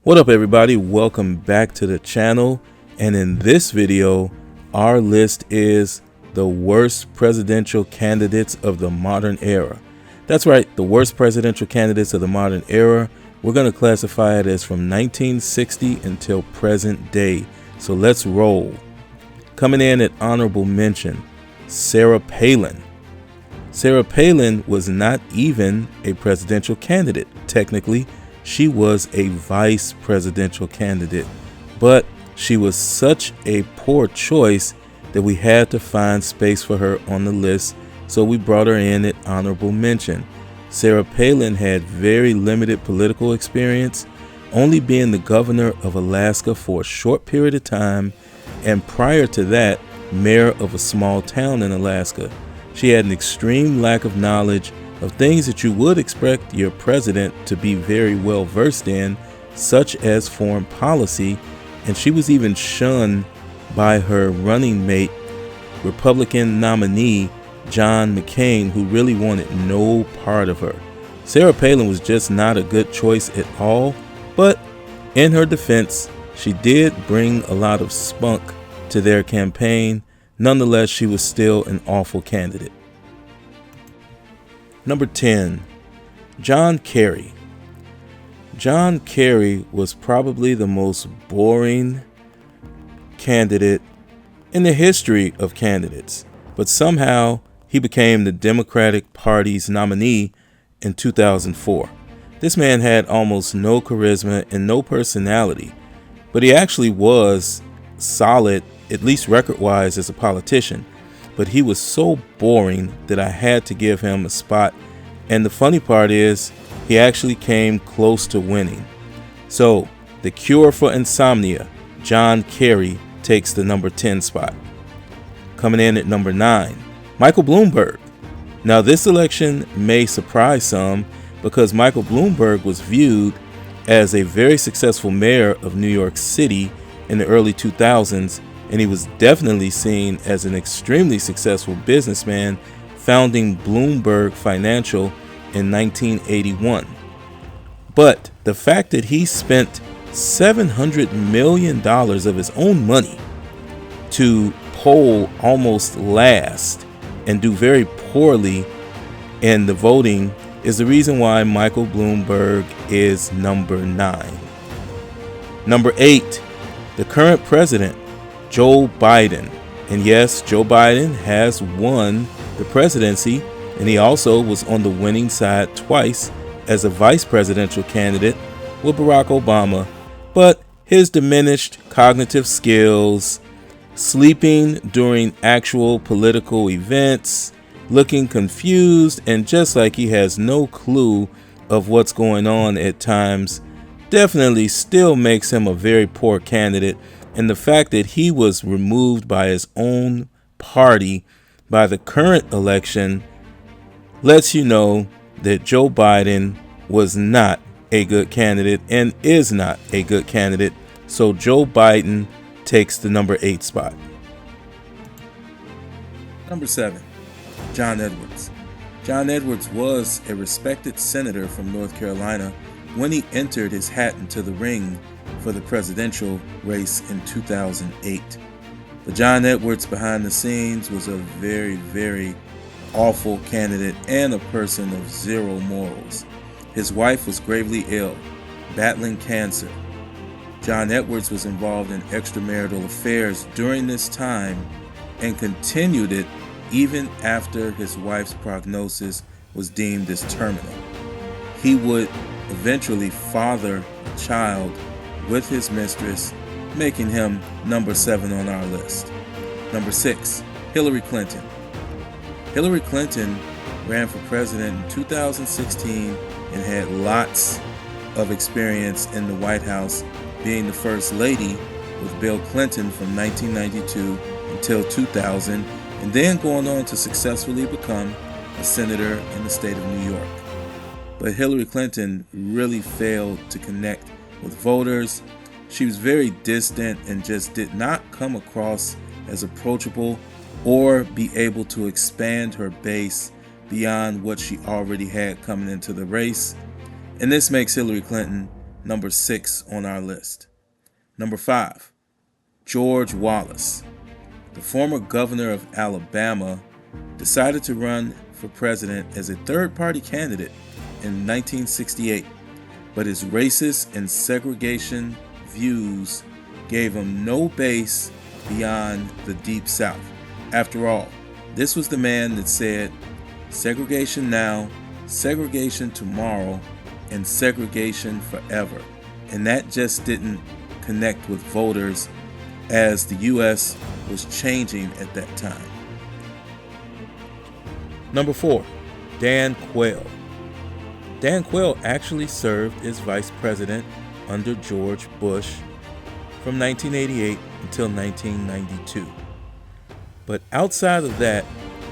What up everybody, welcome back to the channel, and in this video our list is the worst presidential candidates of the modern era. That's right, the worst presidential candidates of the modern era. We're going to classify it as from 1960 until present day. So let's roll. Coming in at honorable mention, Sarah Palin. Sarah Palin was not even a presidential candidate. Technically, she was a vice presidential candidate, but she was such a poor choice that we had to find space for her on the list, so we brought her in at honorable mention. Sarah Palin had very limited political experience, only being the governor of Alaska for a short period of time, and prior to that, mayor of a small town in Alaska. She had an extreme lack of knowledge of things that you would expect your president to be very well versed in, such as foreign policy, and she was even shunned by her running mate, Republican nominee John McCain, who really wanted no part of her. Sarah Palin was just not a good choice at all, but in her defense, she did bring a lot of spunk to their campaign. Nonetheless, she was still an awful candidate. Number 10, John Kerry. John Kerry was probably the most boring candidate in the history of candidates, but somehow he became the Democratic Party's nominee in 2004. This man had almost no charisma and no personality, but he actually was solid, at least record-wise, as a politician. But he was so boring that I had to give him a spot. And the funny part is, he actually came close to winning. So, the cure for insomnia, John Kerry takes the number 10 spot. Coming in at number 9, Michael Bloomberg. Now, this election may surprise some because Michael Bloomberg was viewed as a very successful mayor of New York City in the early 2000s. And he was definitely seen as an extremely successful businessman, founding Bloomberg Financial in 1981. But the fact that he spent $700 million of his own money to poll almost last and do very poorly in the voting is the reason why Michael Bloomberg is number 9. Number 8, the current president, Joe Biden. And yes, Joe Biden has won the presidency, and he also was on the winning side twice as a vice presidential candidate with Barack Obama. But his diminished cognitive skills, sleeping during actual political events, looking confused, and just like he has no clue of what's going on at times, definitely still makes him a very poor candidate. And the fact that he was removed by his own party by the current election lets you know that Joe Biden was not a good candidate and is not a good candidate. So Joe Biden takes the number 8 spot. Number 7, John Edwards. John Edwards was a respected senator from North Carolina when he entered his hat into the ring for the presidential race in 2008. But John Edwards behind the scenes was a very, very awful candidate and a person of zero morals. His wife was gravely ill, battling cancer. John Edwards was involved in extramarital affairs during this time and continued it even after his wife's prognosis was deemed as terminal. He would eventually father a child with his mistress, making him number 7 on our list. Number 6, Hillary Clinton. Hillary Clinton ran for president in 2016 and had lots of experience in the White House, being the first lady with Bill Clinton from 1992 until 2000, and then going on to successfully become a senator in the state of New York. But Hillary Clinton really failed to connect with voters. She was very distant and just did not come across as approachable or be able to expand her base beyond what she already had coming into the race. And this makes Hillary Clinton number 6 on our list. Number 5, George Wallace. The former governor of Alabama decided to run for president as a third-party candidate in 1968, but his racist and segregation views gave him no base beyond the Deep South. After all, this was the man that said, segregation now, segregation tomorrow, and segregation forever. And that just didn't connect with voters as the U.S. was changing at that time. Number 4, Dan Quayle. Dan Quayle actually served as vice president under George Bush from 1988 until 1992. But outside of that,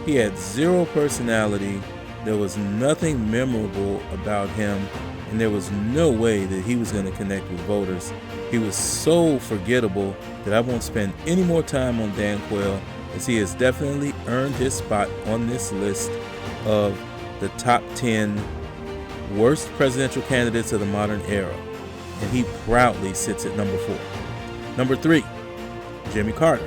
he had zero personality. There was nothing memorable about him, and there was no way that he was going to connect with voters. He was so forgettable that I won't spend any more time on Dan Quayle, as he has definitely earned his spot on this list of the top 10 worst presidential candidates of the modern era, and he proudly sits at number 4. Number 3, Jimmy Carter.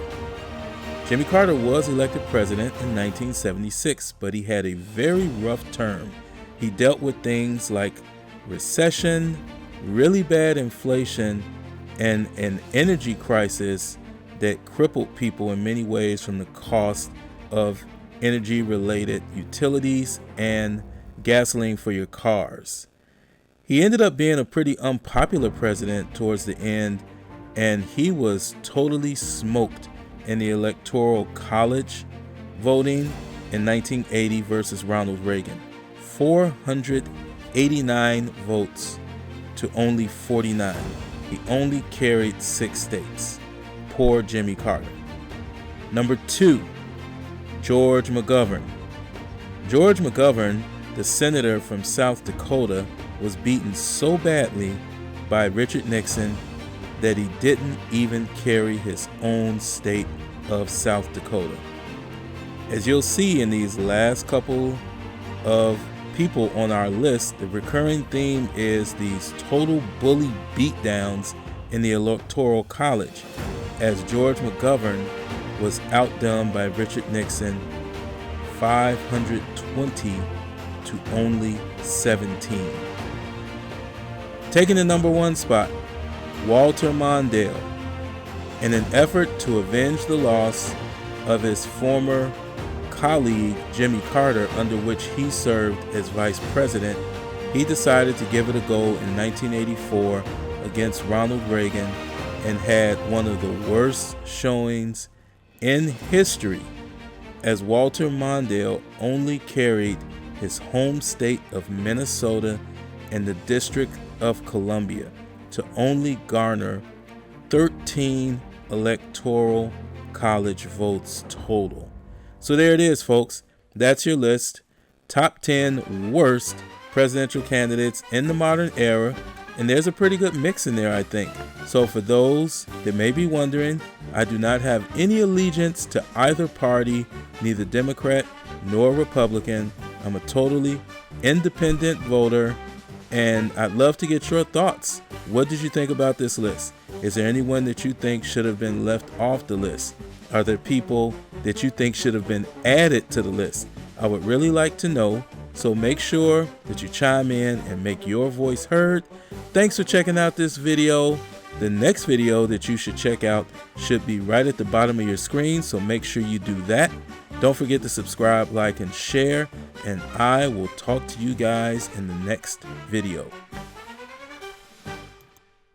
Jimmy Carter was elected president in 1976, but he had a very rough term. He dealt with things like recession, really bad inflation, and an energy crisis that crippled people in many ways from the cost of energy-related utilities and gasoline for your cars. He ended up being a pretty unpopular president towards the end, and he was totally smoked in the Electoral College voting in 1980 versus Ronald Reagan. 489 votes to only 49. He only carried 6 states. Poor Jimmy Carter. Number 2, George McGovern. George McGovern, the senator from South Dakota, was beaten so badly by Richard Nixon that he didn't even carry his own state of South Dakota. As you'll see in these last couple of people on our list, the recurring theme is these total bully beatdowns in the Electoral College, as George McGovern was outdone by Richard Nixon 520 to only 17. Taking the number 1 spot, Walter Mondale. In an effort to avenge the loss of his former colleague Jimmy Carter, under which he served as vice president, he decided to give it a go in 1984 against Ronald Reagan and had one of the worst showings in history, as Walter Mondale only carried his home state of Minnesota and the District of Columbia to only garner 13 electoral college votes total. So there it is, folks. That's your list. Top 10 worst presidential candidates in the modern era. And there's a pretty good mix in there, I think. So for those that may be wondering, I do not have any allegiance to either party, neither Democrat nor Republican. I'm a totally independent voter, and I'd love to get your thoughts. What did you think about this list? Is there anyone that you think should have been left off the list? Are there people that you think should have been added to the list? I would really like to know, so make sure that you chime in and make your voice heard. Thanks for checking out this video. The next video that you should check out should be right at the bottom of your screen, so make sure you do that. Don't forget to subscribe, like, and share, and I will talk to you guys in the next video.